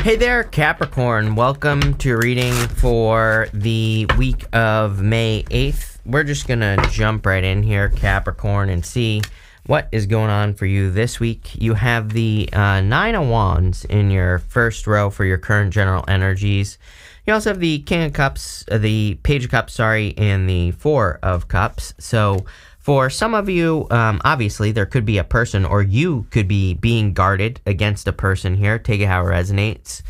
Hey there, Capricorn. Welcome to your reading for the week of May 8th. We're just going to jump right in here, Capricorn, and see what is going on for you this week. You have the Nine of Wands in your first row for your current general energies. You also have the King of Cups, the Page of Cups, and the Four of Cups. So for some of you, obviously, there could be a person, or you could be being guarded against a person here. Take it how it resonates.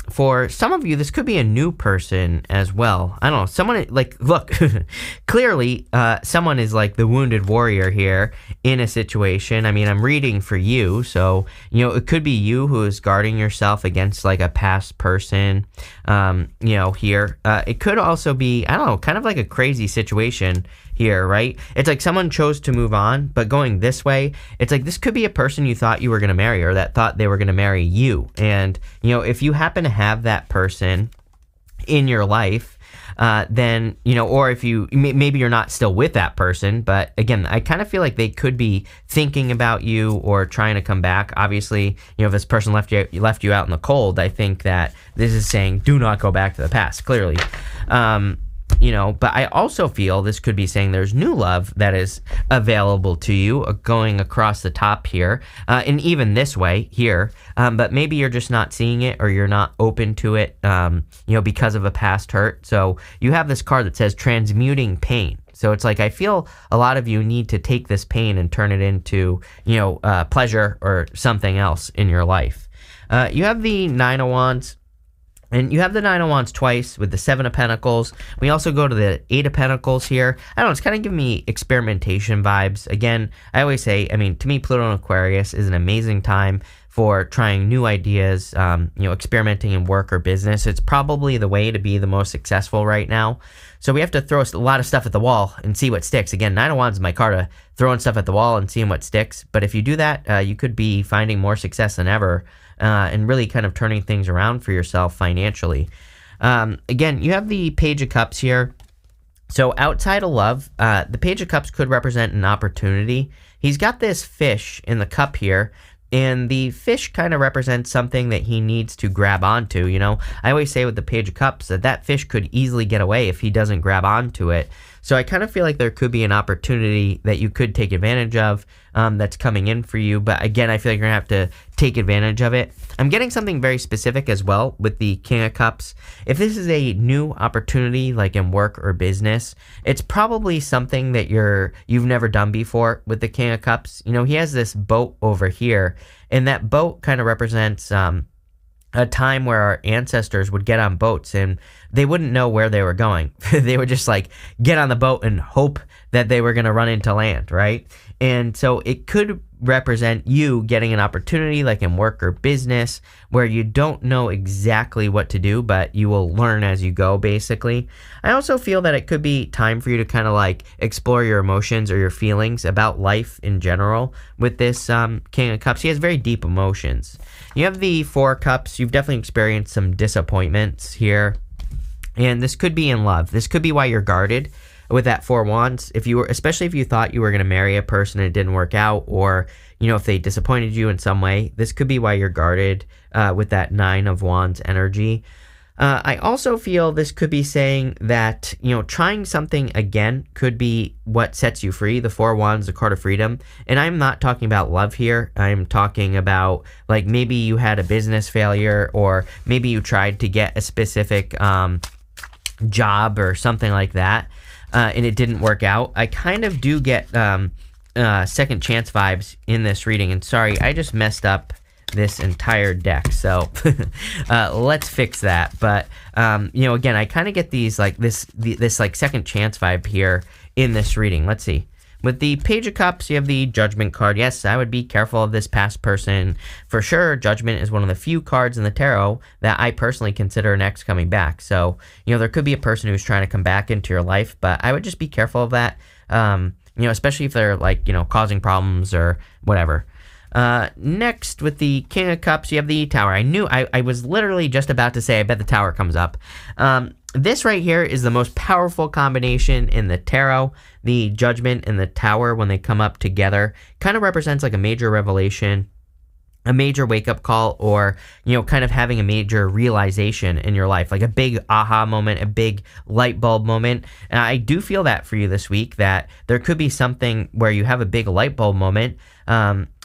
For some of you, this could be a new person as well. I don't know. Someone, look, clearly, someone is like the wounded warrior here in a situation. I mean, I'm reading for you, so, it could be you who is guarding yourself against, like, a past person, here. It could also be, I don't know, kind of like a crazy situation here, right? It's like someone chose to move on, but going this way, it's like this could be a person you thought you were going to marry, or that thought they were going to marry you. And, if you happen to have that person in your life, then, or if you, maybe you're not still with that person, but again, I kind of feel like they could be thinking about you or trying to come back. Obviously, if this person left you out in the cold, I think that this is saying, do not go back to the past, clearly. But I also feel this could be saying there's new love that is available to you going across the top here, and even this way here, but maybe you're just not seeing it, or you're not open to it, because of a past hurt. So you have this card that says transmuting pain. So it's like, I feel a lot of you need to take this pain and turn it into, pleasure or something else in your life. You have the Nine of Wands. And you have the Nine of Wands twice with the Seven of Pentacles. We also go to the Eight of Pentacles here. I don't know, it's kind of giving me experimentation vibes. Again, I always say, to me, Pluto and Aquarius is an amazing time for trying new ideas, experimenting in work or business. It's probably the way to be the most successful right now. So we have to throw a lot of stuff at the wall and see what sticks. Again, Nine of Wands is my card of throwing stuff at the wall and seeing what sticks. But if you do that, you could be finding more success than ever. And really kind of turning things around for yourself financially. Again, you have the Page of Cups here. So outside of love, the Page of Cups could represent an opportunity. He's got this fish in the cup here, and the fish kind of represents something that he needs to grab onto. I always say with the Page of Cups that fish could easily get away if he doesn't grab onto it. So I kind of feel like there could be an opportunity that you could take advantage of that's coming in for you. But again, I feel like you're going to have to take advantage of it. I'm getting something very specific as well with the King of Cups. If this is a new opportunity, like in work or business, it's probably something that you've never done before with the King of Cups. He has this boat over here, and that boat kind of represents a time where our ancestors would get on boats and they wouldn't know where they were going. They would just get on the boat and hope that they were going to run into land, right? And so it could represent you getting an opportunity like in work or business where you don't know exactly what to do, but you will learn as you go, basically. I also feel that it could be time for you to kind of explore your emotions or your feelings about life in general with this King of Cups. He has very deep emotions. You have the Four of Cups. You've definitely experienced some disappointments here. And this could be in love. This could be why you're guarded with that Four of Wands. Especially if you thought you were going to marry a person and it didn't work out, or, if they disappointed you in some way, this could be why you're guarded with that Nine of Wands energy. I also feel this could be saying that, trying something again could be what sets you free. The Four of Wands, the card of freedom. And I'm not talking about love here. I'm talking about maybe you had a business failure, or maybe you tried to get a specific job or something like that, and it didn't work out. I kind of do get second chance vibes in this reading. And sorry, I just messed up this entire deck, so let's fix that. But again, I kind of get these this second chance vibe here in this reading. Let's see. With the Page of Cups, you have the Judgment card. Yes, I would be careful of this past person. For sure, Judgment is one of the few cards in the tarot that I personally consider an ex coming back. So, there could be a person who's trying to come back into your life, but I would just be careful of that, especially if they're causing problems or whatever. Next, with the King of Cups, you have the Tower. I was literally just about to say, I bet the Tower comes up. This right here is the most powerful combination in the tarot. The Judgment and the Tower, when they come up together, kind of represents a major revelation a major wake-up call, or kind of having a major realization in your life, like a big aha moment, a big light bulb moment. And I do feel that for you this week, that there could be something where you have a big light bulb moment,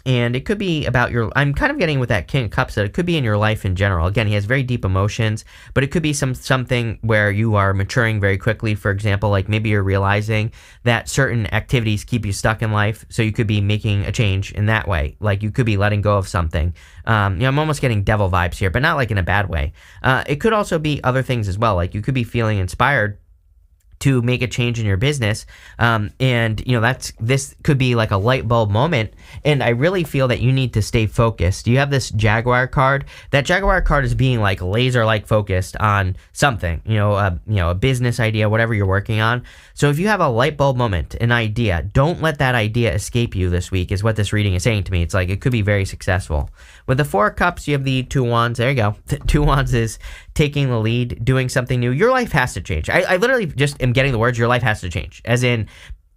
and it could be about I'm kind of getting with that King of Cups that it could be in your life in general. Again, he has very deep emotions, but it could be something where you are maturing very quickly. For example, like maybe you're realizing that certain activities keep you stuck in life, so you could be making a change in that way. Like you could be letting go of something. I'm almost getting devil vibes here, but not like in a bad way. It could also be other things as well. Like you could be feeling inspired to make a change in your business. This could be like a light bulb moment. And I really feel that you need to stay focused. You have this Jaguar card. That Jaguar card is being like laser like focused on something, a business idea, whatever you're working on. So if you have a light bulb moment, an idea, don't let that idea escape you this week, is what this reading is saying to me. It's like it could be very successful. With the Four of Cups, you have the Two Wands. There you go. The Two Wands is taking the lead, doing something new. Your life has to change. I literally just am getting the words, your life has to change. As in,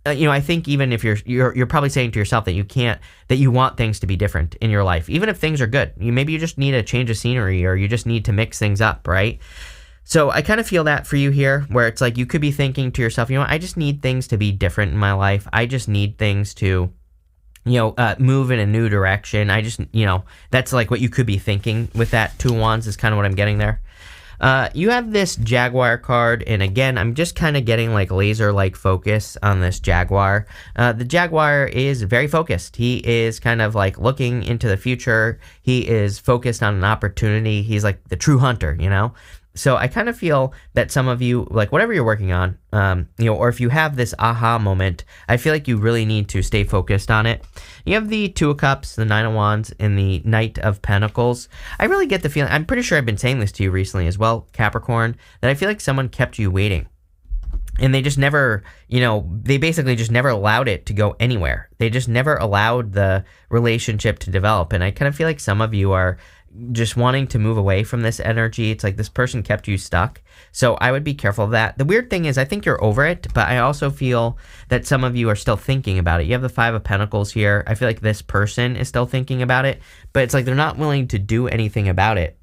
I think even if you're probably saying to yourself that you want things to be different in your life, even if things are good. Maybe you just need a change of scenery, or you just need to mix things up, right? So I kind of feel that for you here, where it's like you could be thinking to yourself, I just need things to be different in my life. I just need things to move in a new direction. I just, that's like what you could be thinking with that Two Wands, is kind of what I'm getting there. You have this Jaguar card, and again, I'm just kind of getting like laser-like focus on this Jaguar. The Jaguar is very focused. He is kind of like looking into the future. He is focused on an opportunity. He's like the true hunter, So I kind of feel that some of you, like whatever you're working on, or if you have this aha moment, I feel like you really need to stay focused on it. You have the Two of Cups, the Nine of Wands, and the Knight of Pentacles. I really get the feeling, I'm pretty sure I've been saying this to you recently as well, Capricorn, that I feel like someone kept you waiting. And they just never, they basically just never allowed it to go anywhere. They just never allowed the relationship to develop. And I kind of feel like some of you are just wanting to move away from this energy. It's like this person kept you stuck. So I would be careful of that. The weird thing is I think you're over it, but I also feel that some of you are still thinking about it. You have the Five of Pentacles here. I feel like this person is still thinking about it, but it's like they're not willing to do anything about it.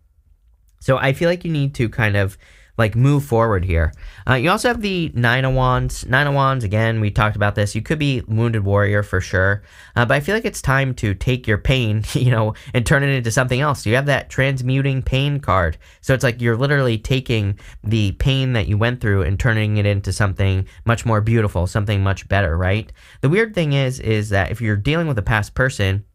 So I feel like you need to kind of like move forward here. You also have the Nine of Wands. Nine of Wands, again, we talked about this. You could be Wounded Warrior for sure. But I feel like it's time to take your pain, and turn it into something else. You have that Transmuting Pain card. So it's like you're literally taking the pain that you went through and turning it into something much more beautiful, something much better, right? The weird thing is that if you're dealing with a past person,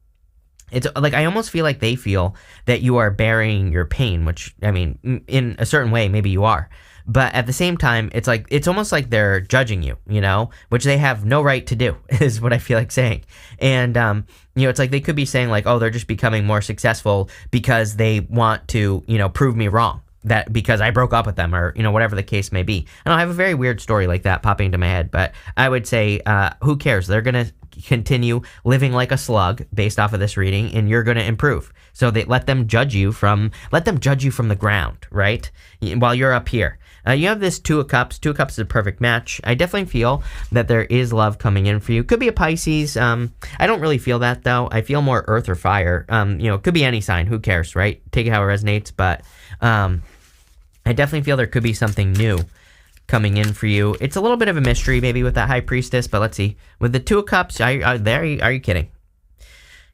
it's like I almost feel like they feel that you are burying your pain, which, I mean, in a certain way, maybe you are. But at the same time, it's like it's almost like they're judging you, which they have no right to do, is what I feel like saying. And, it's like they could be saying like, oh, they're just becoming more successful because they want to, prove me wrong. That because I broke up with them, or whatever the case may be. And I have a very weird story like that popping into my head, but I would say who cares? They're gonna continue living like a slug based off of this reading, and you're gonna improve. So they let them judge you from the ground, right? While you're up here. You have this Two of Cups. Two of Cups is a perfect match. I definitely feel that there is love coming in for you. Could be a Pisces. I don't really feel that though. I feel more earth or fire. Could be any sign. Who cares, right? Take it how it resonates. But I definitely feel there could be something new coming in for you. It's a little bit of a mystery maybe with that High Priestess, but let's see. With the Two of Cups, are you kidding?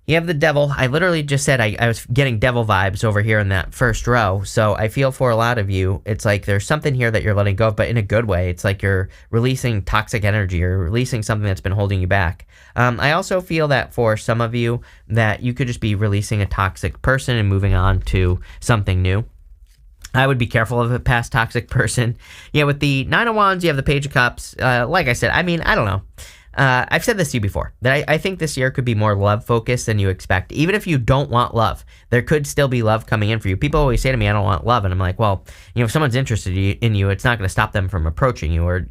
You have the Devil. I literally just said I was getting devil vibes over here in that first row. So I feel for a lot of you, it's like there's something here that you're letting go of, but in a good way. It's like you're releasing toxic energy. You're releasing something that's been holding you back. I also feel that for some of you that you could just be releasing a toxic person and moving on to something new. I would be careful of a past toxic person. Yeah, with the Nine of Wands, you have the Page of Cups. Like I said, I don't know. I've said this to you before, that I think this year could be more love-focused than you expect. Even if you don't want love, there could still be love coming in for you. People always say to me, I don't want love. And I'm like, well, if someone's interested in you, it's not going to stop them from approaching you or,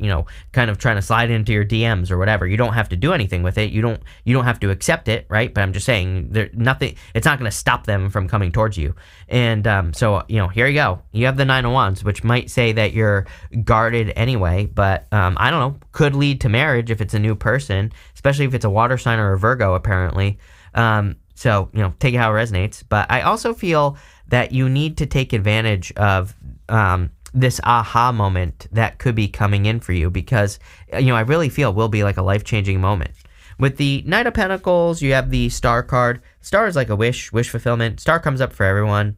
kind of trying to slide into your DMs or whatever. You don't have to do anything with it. You don't have to accept it, right? But I'm just saying, it's not going to stop them from coming towards you. And so, here you go. You have the Nine of Wands, which might say that you're guarded anyway, but I don't know, could lead to marriage if it's a new person, especially if it's a water sign or a Virgo, apparently. So, take it how it resonates. But I also feel that you need to take advantage of this aha moment that could be coming in for you, because, I really feel will be like a life-changing moment. With the Knight of Pentacles, you have the Star card. Star is like a wish fulfillment. Star comes up for everyone.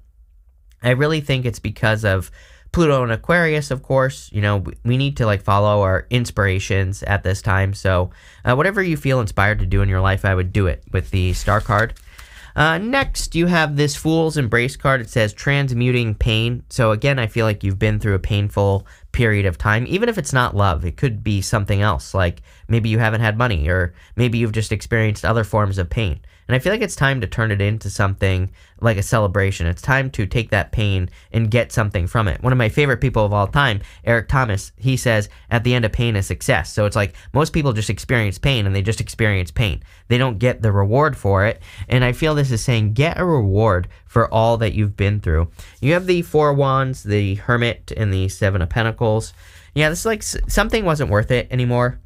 I really think it's because of Pluto and Aquarius, of course. We need to follow our inspirations at this time. So whatever you feel inspired to do in your life, I would do it with the Star card. Next, you have this Fool's Embrace card. It says transmuting pain. So again, I feel like you've been through a painful period of time. Even if it's not love, it could be something else. Like maybe you haven't had money, or maybe you've just experienced other forms of pain. And I feel like it's time to turn it into something like a celebration. It's time to take that pain and get something from it. One of my favorite people of all time, Eric Thomas, he says, at the end of pain is success. So it's like most people just experience pain, and they just experience pain. They don't get the reward for it. And I feel this is saying get a reward for all that you've been through. You have the Four of Wands, the Hermit, and the Seven of Pentacles. Yeah, this is like something wasn't worth it anymore.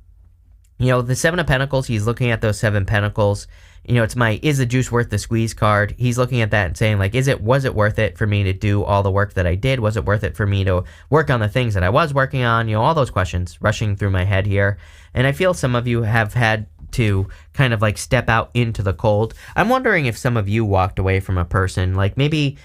The Seven of Pentacles, he's looking at those seven pentacles. It's my is the juice worth the squeeze card. He's looking at that and saying, was it worth it for me to do all the work that I did? Was it worth it for me to work on the things that I was working on? All those questions rushing through my head here. And I feel some of you have had to kind of step out into the cold. I'm wondering if some of you walked away from a person, maybe,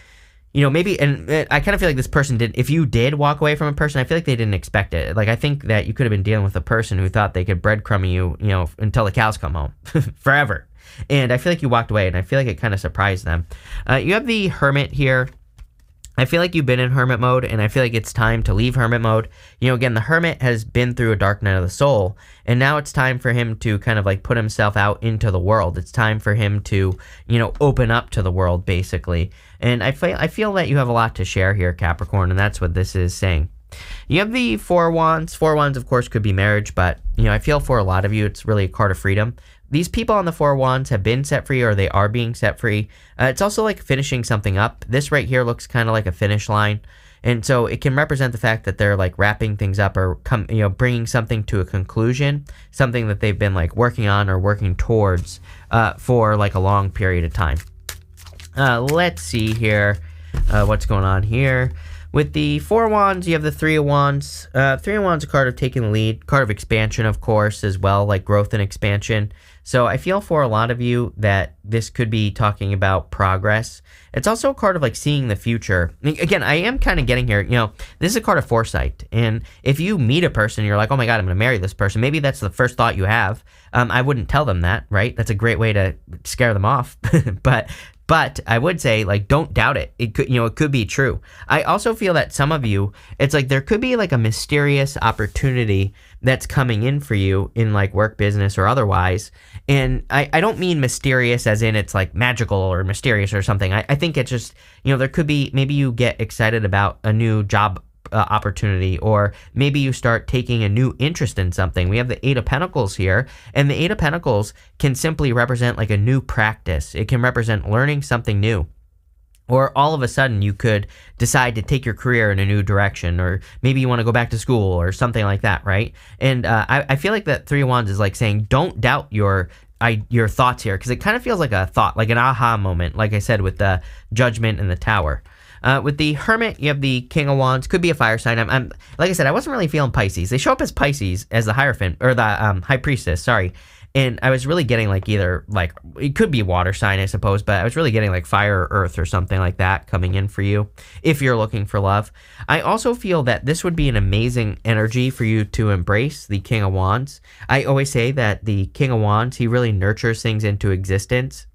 and I kind of feel like this person did. If you did walk away from a person, I feel like they didn't expect it. I think that you could have been dealing with a person who thought they could breadcrumb you, until the cows come home forever. And I feel like you walked away, and I feel like it kind of surprised them. You have the Hermit here. I feel like you've been in hermit mode, and I feel like it's time to leave hermit mode. Again, the Hermit has been through a dark night of the soul, and now it's time for him to kind of put himself out into the world. It's time for him to, open up to the world, basically. And I feel that you have a lot to share here, Capricorn, and that's what this is saying. You have the Four of Wands. Four of Wands, of course, could be marriage, but, I feel for a lot of you, it's really a card of freedom. These people on the Four of Wands have been set free, or they are being set free. It's also like finishing something up. This right here looks kind of like a finish line. And so it can represent the fact that they're wrapping things up, or bringing something to a conclusion, something that they've been working on or working towards for a long period of time. Let's see here what's going on here. With the Four of Wands, you have the Three of Wands. Three of Wands, a card of taking the lead, card of expansion, of course, as well, growth and expansion. So I feel for a lot of you that this could be talking about progress. It's also a card of seeing the future. Again, I am kind of getting here, this is a card of foresight. And if you meet a person, you're like, oh my God, I'm going to marry this person. Maybe that's the first thought you have. I wouldn't tell them that, right? That's a great way to scare them off. But I would say, don't doubt it. It could, it could be true. I also feel that some of you, it's there could be a mysterious opportunity that's coming in for you in work, business, or otherwise. And I don't mean mysterious as in it's magical or mysterious or something. I think it's just, there could be, maybe you get excited about a new job opportunity, or maybe you start taking a new interest in something. We have the Eight of Pentacles here, and the Eight of Pentacles can simply represent a new practice. It can represent learning something new. Or all of a sudden you could decide to take your career in a new direction, or maybe you want to go back to school or something like that, right? And I feel like that Three of Wands is saying don't doubt your thoughts here, because it kind of feels like a thought, like an aha moment, like I said, with the Judgment and the Tower. With the Hermit, you have the King of Wands. Could be a fire sign. I'm like I said, I wasn't really feeling Pisces. They show up as Pisces, as the Hierophant, or the High Priestess, sorry. And I was really getting either it could be a water sign, I suppose, but I was really getting fire or earth or something like that coming in for you if you're looking for love. I also feel that this would be an amazing energy for you to embrace, the King of Wands. I always say that the King of Wands, he really nurtures things into existence.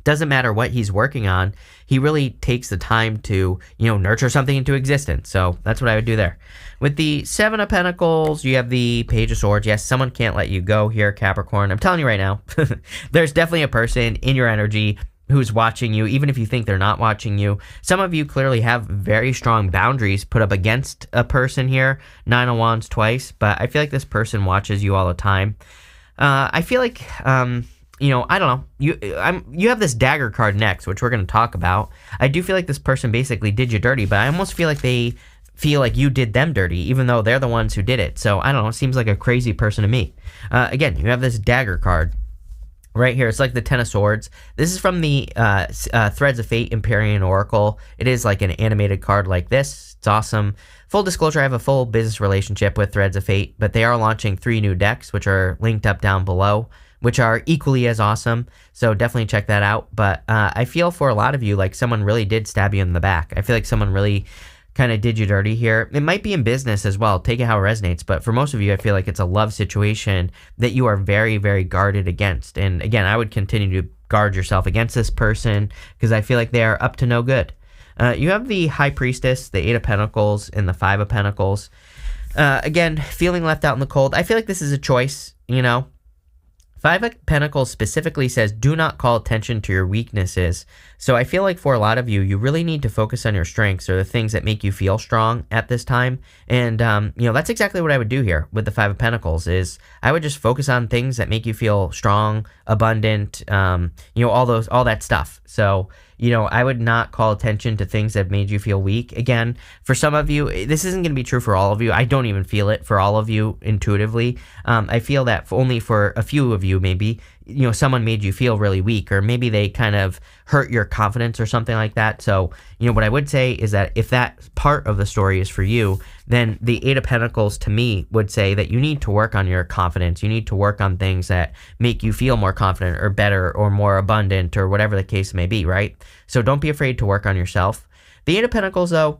Doesn't matter what he's working on, he really takes the time to, nurture something into existence. So that's what I would do there. With the Seven of Pentacles, you have the Page of Swords. Yes, someone can't let you go here, Capricorn. I'm telling you right now, there's definitely a person in your energy who's watching you, even if you think they're not watching you. Some of you clearly have very strong boundaries put up against a person here. Nine of Wands twice, but I feel like this person watches you all the time. I feel like... I don't know. You have this Dagger card next, which we're going to talk about. I do feel like this person basically did you dirty, but I almost feel like they feel like you did them dirty, even though they're the ones who did it. So I don't know. It seems like a crazy person to me. Again, you have this Dagger card. right here. It's like the Ten of Swords. This is from the Threads of Fate Empyrean Oracle. It is like an animated card like this. It's awesome. Full disclosure, I have a full business relationship with Threads of Fate, but they are launching 3 new decks, which are linked up down below, which are equally as awesome. So definitely check that out. But I feel for a lot of you, like someone really did stab you in the back. I feel like someone really kind of did you dirty here. It might be in business as well. Take it how it resonates. But for most of you, I feel like it's a love situation that you are very, very guarded against. And again, I would continue to guard yourself against this person because I feel like they are up to no good. You have the High Priestess, the 8 of Pentacles, and the 5 of Pentacles. Again, feeling left out in the cold. I feel like this is a choice, you know. 5 of Pentacles specifically says, do not call attention to your weaknesses. So I feel like for a lot of you, you really need to focus on your strengths or the things that make you feel strong at this time. And, you know, that's exactly what I would do here with the 5 of Pentacles is I would just focus on things that make you feel strong, abundant, you know, all that stuff. So, you know, I would not call attention to things that made you feel weak. Again, for some of you, this isn't going to be true for all of you. I don't even feel it for all of you intuitively. I feel that only for a few of you, maybe, you know, someone made you feel really weak, or maybe they kind of hurt your confidence or something like that. So, you know, what I would say is that if that part of the story is for you, then the 8 of Pentacles to me would say that you need to work on your confidence. You need to work on things that make you feel more confident or better or more abundant or whatever the case may be, right? So don't be afraid to work on yourself. The 8 of Pentacles, though,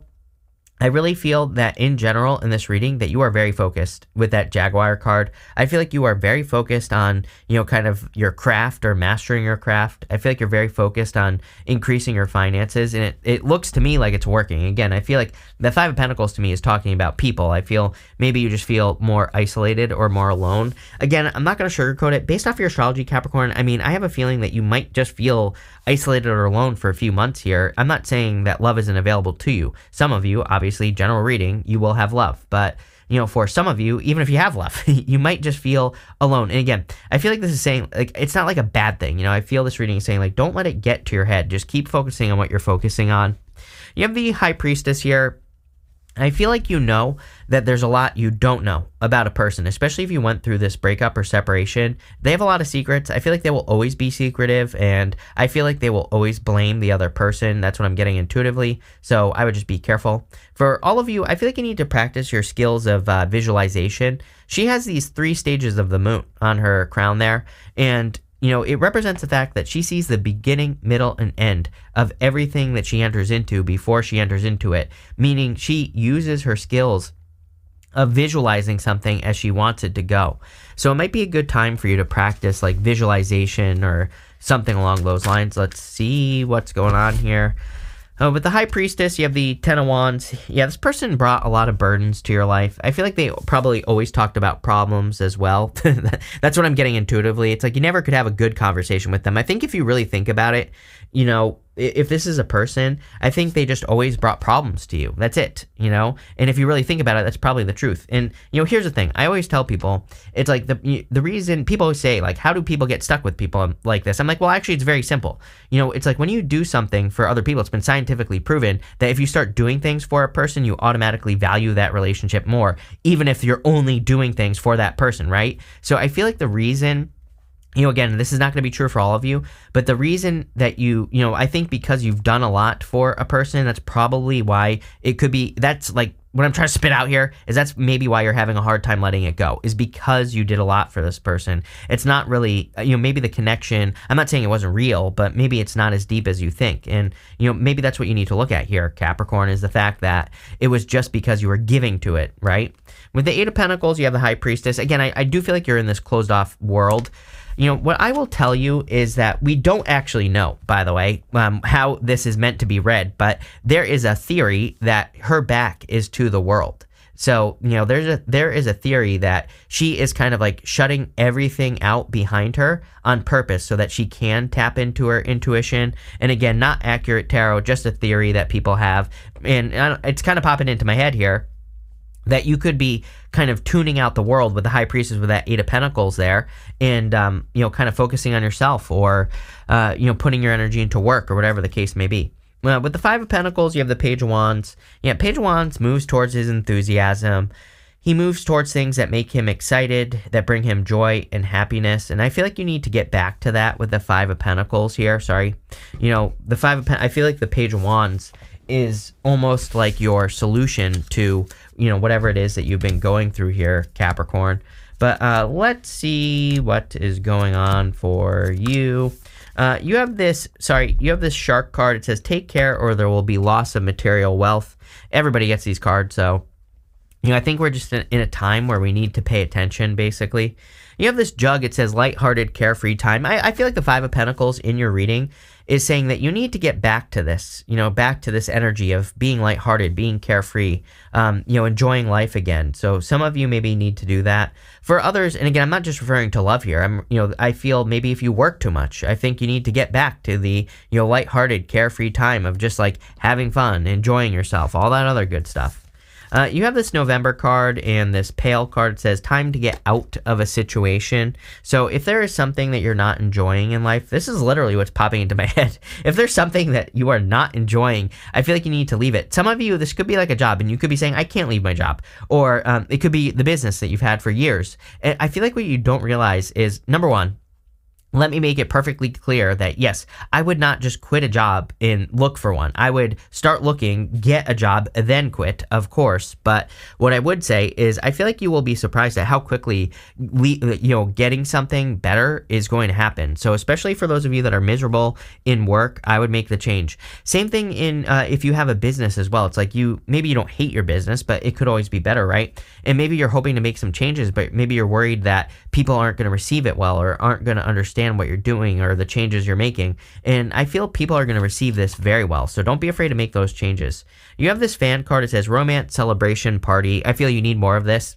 I really feel that in general in this reading that you are very focused with that Jaguar card. I feel like you are very focused on, you know, kind of your craft or mastering your craft. I feel like you're very focused on increasing your finances, and it looks to me like it's working. Again, I feel like the 5 of Pentacles to me is talking about people. I feel maybe you just feel more isolated or more alone. Again, I'm not going to sugarcoat it. Based off your astrology, Capricorn, I mean, I have a feeling that you might just feel isolated or alone for a few months here. I'm not saying that love isn't available to you. Some of you, obviously, general reading, you will have love. But, you know, for some of you, even if you have love, you might just feel alone. And again, I feel like this is saying, like, it's not like a bad thing. You know, I feel this reading is saying, like, don't let it get to your head. Just keep focusing on what you're focusing on. You have the High Priestess here. I feel like you know that there's a lot you don't know about a person, especially if you went through this breakup or separation. They have a lot of secrets. I feel like they will always be secretive, and I feel like they will always blame the other person. That's what I'm getting intuitively, so I would just be careful. For all of you, I feel like you need to practice your skills of visualization. She has these 3 stages of the moon on her crown there, and you know, it represents the fact that she sees the beginning, middle, and end of everything that she enters into before she enters into it, meaning she uses her skills of visualizing something as she wants it to go. So it might be a good time for you to practice like visualization or something along those lines. Let's see what's going on here. With the High Priestess, you have the 10 of Wands. Yeah, this person brought a lot of burdens to your life. I feel like they probably always talked about problems as well. That's what I'm getting intuitively. It's like you never could have a good conversation with them. I think if you really think about it, you know, if this is a person, I think they just always brought problems to you. That's it, you know? And if you really think about it, that's probably the truth. And, you know, here's the thing. I always tell people, it's like the reason people always say, like, how do people get stuck with people like this? I'm like, well, actually, it's very simple. You know, it's like when you do something for other people, it's been scientifically proven that if you start doing things for a person, you automatically value that relationship more, even if you're only doing things for that person, right? So I feel like the reason, you know, again, this is not going to be true for all of you, but the reason that you know, I think because you've done a lot for a person, that's probably why it could be, that's like, what I'm trying to spit out here is that's maybe why you're having a hard time letting it go, is because you did a lot for this person. It's not really, you know, maybe the connection, I'm not saying it wasn't real, but maybe it's not as deep as you think. And, you know, maybe that's what you need to look at here, Capricorn, is the fact that it was just because you were giving to it, right? With the 8 of Pentacles, you have the High Priestess. Again, I do feel like you're in this closed off world. You know, what I will tell you is that we don't actually know, by the way, how this is meant to be read, but there is a theory that her back is to the world. So, you know, there is a theory that she is kind of like shutting everything out behind her on purpose so that she can tap into her intuition. And again, not accurate tarot, just a theory that people have. And it's kind of popping into my head here that you could be kind of tuning out the world with the High Priestess with that 8 of Pentacles there, and you know, kind of focusing on yourself, or you know, putting your energy into work, or whatever the case may be. With the 5 of Pentacles, you have the Page of Wands. Yeah, Page of Wands moves towards his enthusiasm. He moves towards things that make him excited, that bring him joy and happiness. And I feel like you need to get back to that with the Five of Pentacles here. Sorry. The Five of Pentacles, I feel like the Page of Wands is almost like your solution to, whatever it is that you've been going through here, Capricorn. But let's see what is going on for you. You have this shark card. It says, take care or there will be loss of material wealth. Everybody gets these cards, so I think we're just in a time where we need to pay attention, basically. You have this jug. It says lighthearted, carefree time. I feel like the Five of Pentacles in your reading is saying that you need to get back to this, back to this energy of being lighthearted, being carefree, enjoying life again. So some of you maybe need to do that. For others, and again, I'm not just referring to love here. I feel maybe if you work too much, I think you need to get back to the, lighthearted, carefree time of just like having fun, enjoying yourself, all that other good stuff. You have this November card and this Pale card. It says time to get out of a situation. So if there is something that you're not enjoying in life, this is literally what's popping into my head. If there's something that you are not enjoying, I feel like you need to leave it. Some of you, this could be like a job and you could be saying, I can't leave my job. Or it could be the business that you've had for years. And I feel like what you don't realize is, number one, let me make it perfectly clear that, yes, I would not just quit a job and look for one. I would start looking, get a job, then quit, of course. But what I would say is I feel like you will be surprised at how quickly, getting something better is going to happen. So especially for those of you that are miserable in work, I would make the change. Same thing in if you have a business as well. It's like maybe you don't hate your business, but it could always be better, right? And maybe you're hoping to make some changes, but maybe you're worried that people aren't going to receive it well or aren't going to understand what you're doing or the changes you're making. And I feel people are going to receive this very well. So don't be afraid to make those changes. You have this fan card. It says romance, celebration, party. I feel you need more of this.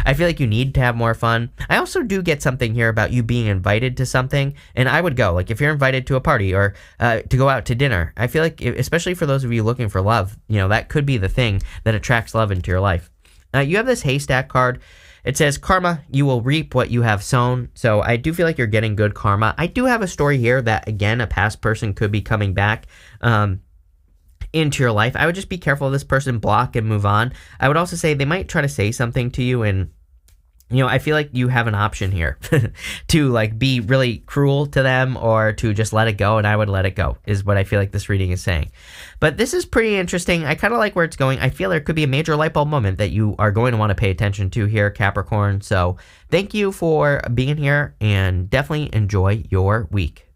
I feel like you need to have more fun. I also do get something here about you being invited to something, and I would go. Like if you're invited to a party or to go out to dinner, I feel like, especially for those of you looking for love, that could be the thing that attracts love into your life. You have this haystack card. It says, karma, you will reap what you have sown. So I do feel like you're getting good karma. I do have a story here that, again, a past person could be coming back into your life. I would just be careful of this person, block and move on. I would also say they might try to say something to you, and I feel like you have an option here to like be really cruel to them or to just let it go, and I would let it go is what I feel like this reading is saying. But this is pretty interesting. I kind of like where it's going. I feel there could be a major light bulb moment that you are going to want to pay attention to here, Capricorn. So thank you for being here and definitely enjoy your week.